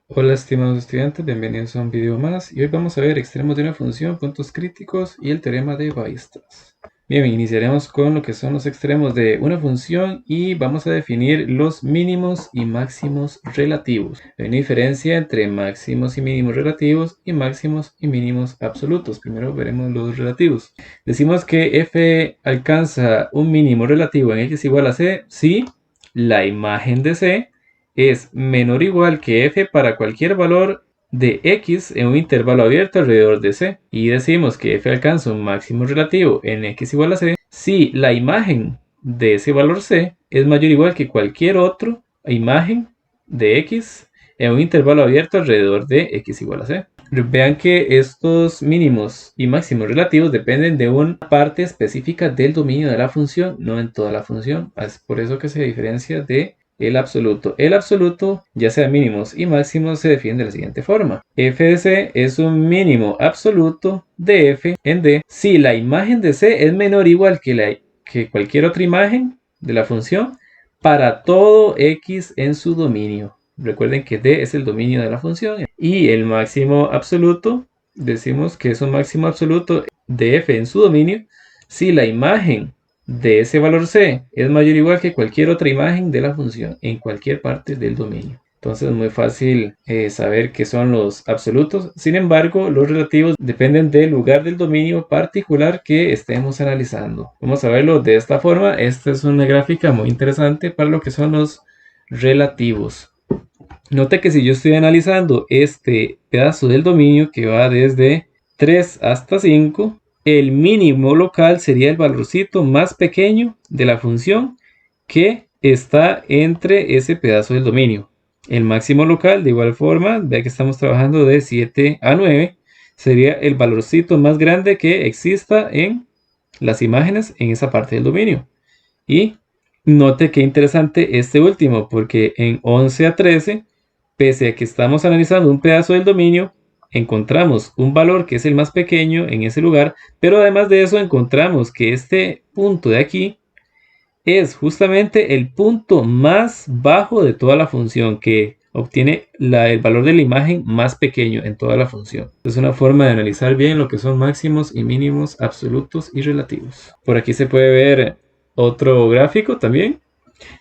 Hola estimados estudiantes, bienvenidos a un video más y hoy vamos a ver extremos de una función, puntos críticos y el teorema de Weierstrass. Bien, iniciaremos con lo que son los extremos de una función y vamos a definir los mínimos y máximos relativos. Hay una diferencia entre máximos y mínimos relativos y máximos y mínimos absolutos. Primero veremos los relativos. Decimos que f alcanza un mínimo relativo en x igual a c si la imagen de c es menor o igual que f para cualquier valor de x en un intervalo abierto alrededor de c. Y decimos que f alcanza un máximo relativo en x igual a c si la imagen de ese valor c es mayor o igual que cualquier otra imagen de x en un intervalo abierto alrededor de x igual a c. Vean que estos mínimos y máximos relativos dependen de una parte específica del dominio de la función, no en toda la función. Es por eso que se diferencia de el absoluto. El absoluto, ya sea mínimos y máximos, se define de la siguiente forma. F de C es un mínimo absoluto de f en D si la imagen de C es menor o igual que cualquier otra imagen de la función para todo x en su dominio. Recuerden que D es el dominio de la función. Y el máximo absoluto, decimos que es un máximo absoluto de f en su dominio si la imagen de ese valor c es mayor o igual que cualquier otra imagen de la función en cualquier parte del dominio. Entonces es muy fácil saber qué son los absolutos. Sin embargo, los relativos dependen del lugar del dominio particular que estemos analizando. Vamos a verlo de esta forma. Esta es una gráfica muy interesante para lo que son los relativos. Note que si yo estoy analizando este pedazo del dominio que va desde 3 hasta 5, el mínimo local sería el valorcito más pequeño de la función que está entre ese pedazo del dominio. El máximo local, de igual forma, vea que estamos trabajando de 7 a 9, sería el valorcito más grande que exista en las imágenes en esa parte del dominio. Y note que interesante este último, porque en 11 a 13, pese a que estamos analizando un pedazo del dominio, encontramos un valor que es el más pequeño en ese lugar, pero además de eso encontramos que este punto de aquí es justamente el punto más bajo de toda la función, que obtiene el valor de la imagen más pequeño en toda la función. Es una forma de analizar bien lo que son máximos y mínimos absolutos y relativos. Por aquí se puede ver otro gráfico también.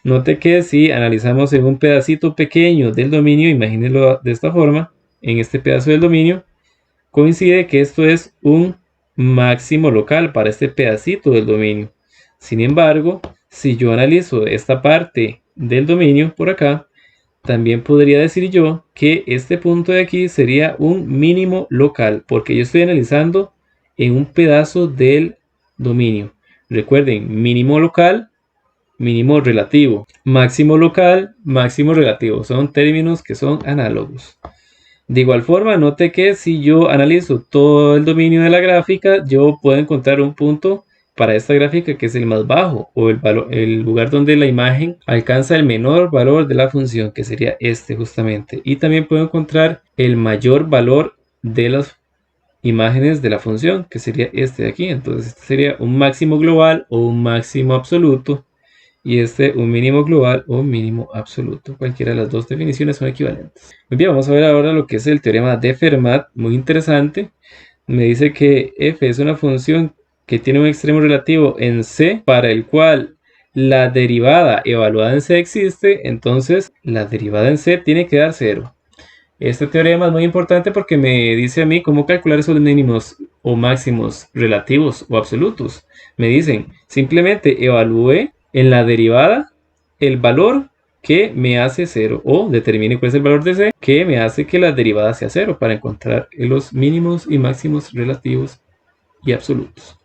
Note que si analizamos en un pedacito pequeño del dominio, imagínenlo de esta forma, en este pedazo del dominio, coincide que esto es un máximo local para este pedacito del dominio. Sin embargo, si yo analizo esta parte del dominio por acá, también podría decir yo que este punto de aquí sería un mínimo local, porque yo estoy analizando en un pedazo del dominio. Recuerden, mínimo local, mínimo relativo. Máximo local, máximo relativo. Son términos que son análogos. De igual forma, note que si yo analizo todo el dominio de la gráfica, yo puedo encontrar un punto para esta gráfica que es el más bajo, o el lugar donde la imagen alcanza el menor valor de la función, que sería este justamente. Y también puedo encontrar el mayor valor de las imágenes de la función, que sería este de aquí. Entonces este sería un máximo global o un máximo absoluto, y este un mínimo global o mínimo absoluto. Cualquiera de las dos definiciones son equivalentes. Muy bien, vamos a ver ahora lo que es el teorema de Fermat, muy interesante. Me dice que f es una función que tiene un extremo relativo en c para el cual la derivada evaluada en c existe, entonces la derivada en c tiene que dar 0. Este teorema es muy importante porque me dice a mí cómo calcular esos mínimos o máximos relativos o absolutos. Me dicen, simplemente evalúe en la derivada el valor que me hace 0, o determine cuál es el valor de c que me hace que la derivada sea 0 para encontrar los mínimos y máximos relativos y absolutos.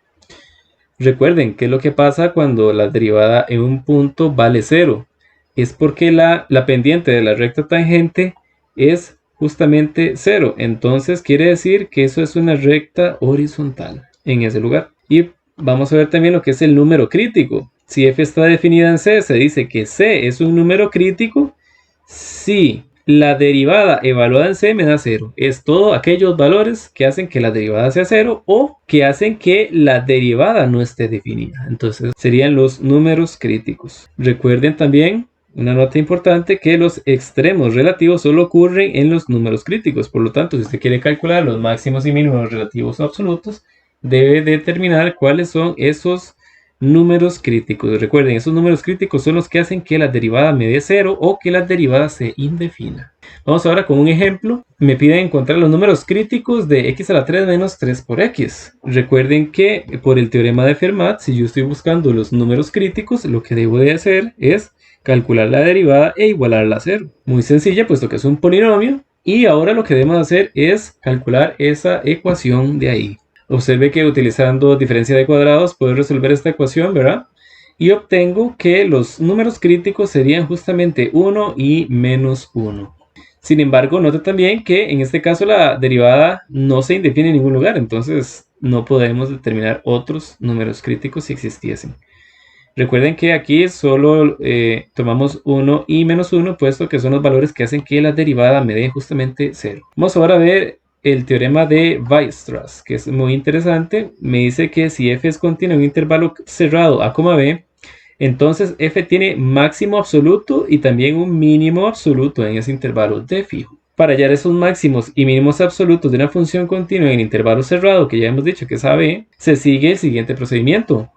Recuerden qué es lo que pasa cuando la derivada en un punto vale 0. Es porque la pendiente de la recta tangente es justamente 0. Entonces quiere decir que eso es una recta horizontal en ese lugar. Y vamos a ver también lo que es el número crítico. Si f está definida en c, se dice que c es un número crítico si la derivada evaluada en c me da 0. Es todos aquellos valores que hacen que la derivada sea 0 o que hacen que la derivada no esté definida. Entonces serían los números críticos. Recuerden también una nota importante, que los extremos relativos solo ocurren en los números críticos. Por lo tanto, si usted quiere calcular los máximos y mínimos relativos o absolutos, debe determinar cuáles son esos números críticos. Recuerden, esos números críticos son los que hacen que la derivada me dé 0 o que la derivada se indefina. Vamos ahora con un ejemplo. Me piden encontrar los números críticos de x a la 3 menos 3 por x. Recuerden que por el teorema de Fermat, si yo estoy buscando los números críticos, lo que debo de hacer es calcular la derivada e igualarla a 0. Muy sencilla, puesto que es un polinomio. Y ahora lo que debemos hacer es calcular esa ecuación de ahí. Observe que utilizando diferencia de cuadrados puedo resolver esta ecuación, ¿verdad? Y obtengo que los números críticos serían justamente 1 y menos 1. Sin embargo, note también que en este caso la derivada no se indefine en ningún lugar, entonces no podemos determinar otros números críticos si existiesen. Recuerden que aquí solo tomamos 1 y menos 1, puesto que son los valores que hacen que la derivada me dé justamente 0. Vamos ahora a ver el teorema de Weierstrass, que es muy interesante. Me dice que si f es continuo en un intervalo cerrado a, b, entonces f tiene máximo absoluto y también un mínimo absoluto en ese intervalo de fijo. Para hallar esos máximos y mínimos absolutos de una función continua en intervalo cerrado, que ya hemos dicho que es AB, se sigue el siguiente procedimiento.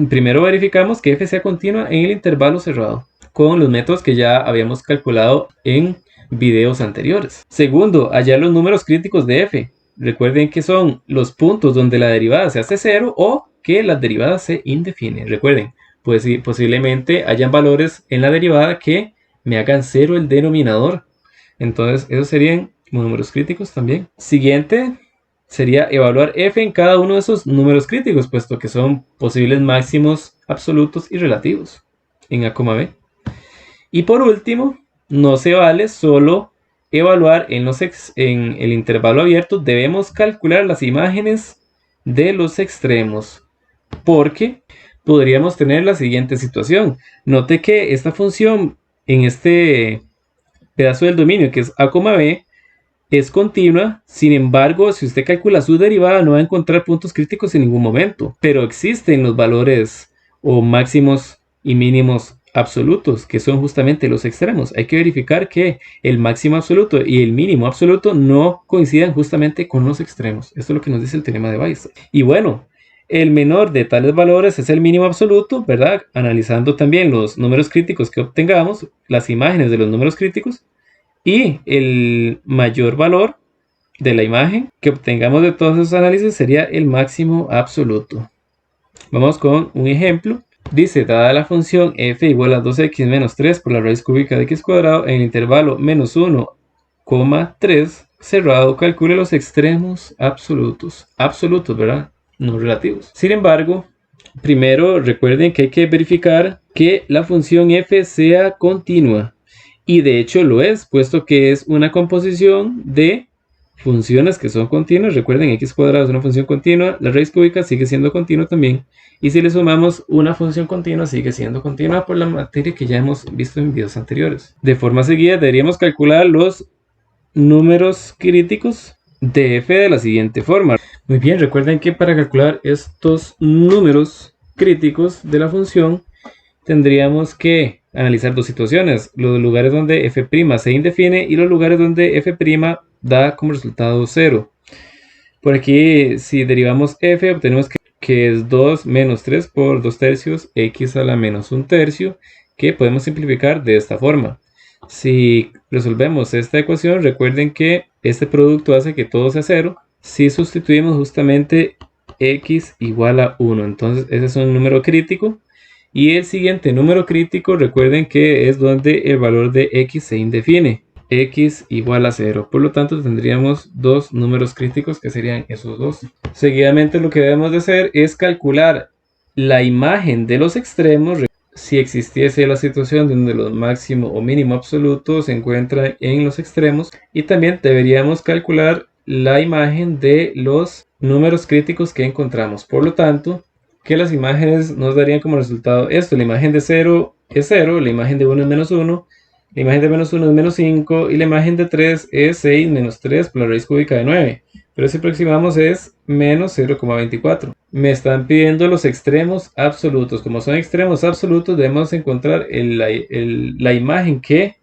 Primero verificamos que f sea continua en el intervalo cerrado, con los métodos que ya habíamos calculado en videos anteriores. Segundo, hallar los números críticos de f. Recuerden que son los puntos donde la derivada se hace 0 o que la derivada se indefine. Recuerden, pues posiblemente hayan valores en la derivada que me hagan 0 el denominador. Entonces, esos serían números críticos también. Siguiente sería evaluar f en cada uno de esos números críticos, puesto que son posibles máximos absolutos y relativos en a, b. Y por último, no se vale solo evaluar en el intervalo abierto, debemos calcular las imágenes de los extremos, porque podríamos tener la siguiente situación. Note que esta función en este pedazo del dominio, que es a, b, es continua. Sin embargo, si usted calcula su derivada, no va a encontrar puntos críticos en ningún momento. Pero existen los valores o máximos y mínimos absolutos, que son justamente los extremos. Hay que verificar que el máximo absoluto y el mínimo absoluto no coincidan justamente con los extremos. Esto es lo que nos dice el teorema de Weierstrass. Y bueno, el menor de tales valores es el mínimo absoluto, ¿verdad? Analizando también los números críticos que obtengamos, las imágenes de los números críticos, y el mayor valor de la imagen que obtengamos de todos esos análisis sería el máximo absoluto. Vamos con un ejemplo. Dice, dada la función f igual a 2x menos 3 por la raíz cúbica de x cuadrado en el intervalo menos 1, 3 cerrado, calcule los extremos absolutos. Absolutos, ¿verdad? No relativos. Sin embargo, primero recuerden que hay que verificar que la función f sea continua. Y de hecho lo es, puesto que es una composición de funciones que son continuas. Recuerden, x cuadrado es una función continua, la raíz cúbica sigue siendo continua también. Y si le sumamos una función continua, sigue siendo continua por la materia que ya hemos visto en videos anteriores. De forma seguida, deberíamos calcular los números críticos de f de la siguiente forma. Muy bien, recuerden que para calcular estos números críticos de la función, tendríamos que analizar dos situaciones: los lugares donde f' se indefine y los lugares donde f' da como resultado 0. Por aquí, si derivamos f, obtenemos que es 2 menos 3 por 2 tercios x a la menos 1 tercio, que podemos simplificar de esta forma. Si resolvemos esta ecuación, recuerden que este producto hace que todo sea 0. Si sustituimos justamente x igual a 1, entonces ese es un número crítico. Y el siguiente número crítico, recuerden que es donde el valor de x se indefine, x igual a 0. Por lo tanto, tendríamos dos números críticos que serían esos dos. Seguidamente, lo que debemos de hacer es calcular la imagen de los extremos. Si existiese la situación donde los máximo o mínimo absoluto se encuentran en los extremos, y también deberíamos calcular la imagen de los números críticos que encontramos. Por lo tanto, que las imágenes nos darían como resultado esto: la imagen de 0 es 0, la imagen de 1 es menos 1, la imagen de menos 1 es menos 5 y la imagen de 3 es 6 menos 3 por la raíz cúbica de 9. Pero si aproximamos es menos 0,24. Me están pidiendo los extremos absolutos. Como son extremos absolutos, debemos encontrar la imagen que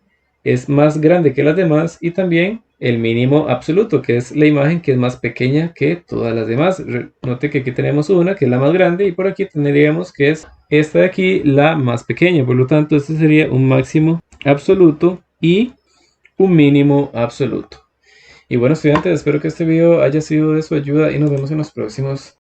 es más grande que las demás y también el mínimo absoluto, que es la imagen que es más pequeña que todas las demás. Note que aquí tenemos una que es la más grande y por aquí tendríamos que es esta de aquí la más pequeña. Por lo tanto, este sería un máximo absoluto y un mínimo absoluto. Y bueno, estudiantes, espero que este video haya sido de su ayuda y nos vemos en los próximos